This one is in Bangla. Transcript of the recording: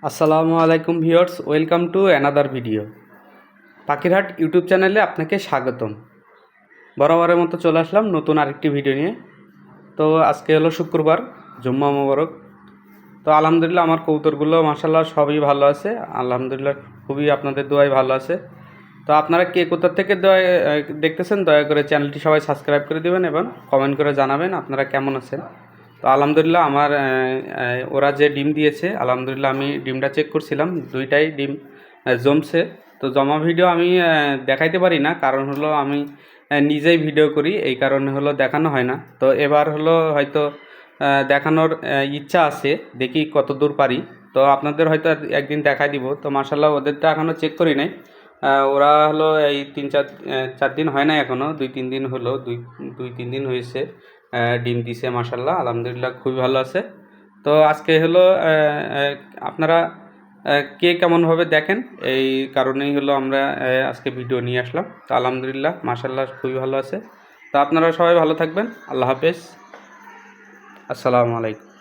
আসসালামু আলাইকুম viewers, welcome to another video. পাখিরহাট YouTube চ্যানেলে আপনাকে স্বাগতম। বরাবরের মতো চলে আসলাম নতুন আরেকটি ভিডিও নিয়ে। তো আজকে হলো শুক্রবার, জুম্মা মোবারক। তো আলহামদুলিল্লাহ আমার কবুতরগুলো মাশাআল্লাহ সবই ভালো আছে, আলহামদুলিল্লাহ খুবই আপনাদের দোয়ায় ভালো আছে। তো আপনারা কে কোথা থেকে দেখতেছেন দয়া করে চ্যানেলটি সবাই সাবস্ক্রাইব করে দেবেন এবং কমেন্ট করে জানাবেন আপনারা কেমন আছেন। তো আলহামদুলিল্লাহ আমার ওরা যে ডিম দিয়েছে, আলহামদুলিল্লাহ আমি ডিমটা চেক করছিলাম, দুইটাই ডিম জমছে। তো জমা ভিডিও আমি দেখাইতে পারি না, কারণ হলো আমি নিজেই ভিডিও করি, এই কারণে হলো দেখানো হয় না। তো এবার হলো হয়তো দেখানোর ইচ্ছা আছে, দেখি কত দূর পারি। তো আপনাদের হয়তো একদিন দেখাই দিব। তো মার্শাল্লাহ ওদেরটা এখনও চেক করি নাই। ওরা হলো এই 3-4 দিন হয় না, এখনও 2-3 দিন হলো, 2-3 দিন হয়েছে ডিম দিছে মাশাল্লাহ, আলহামদুলিল্লাহ খুবই ভালো আছে। তো আজকে হলো আপনারা কে কেমনভাবে দেখেন, এই কারণেই হলো আমরা আজকে ভিডিও নিয়ে আসলাম। তো আলহামদুলিল্লাহ মাশাল্লাহ খুবই ভালো আছে। তো আপনারা সবাই ভালো থাকবেন। আল্লাহ হাফেজ, আসসালামু আলাইকুম।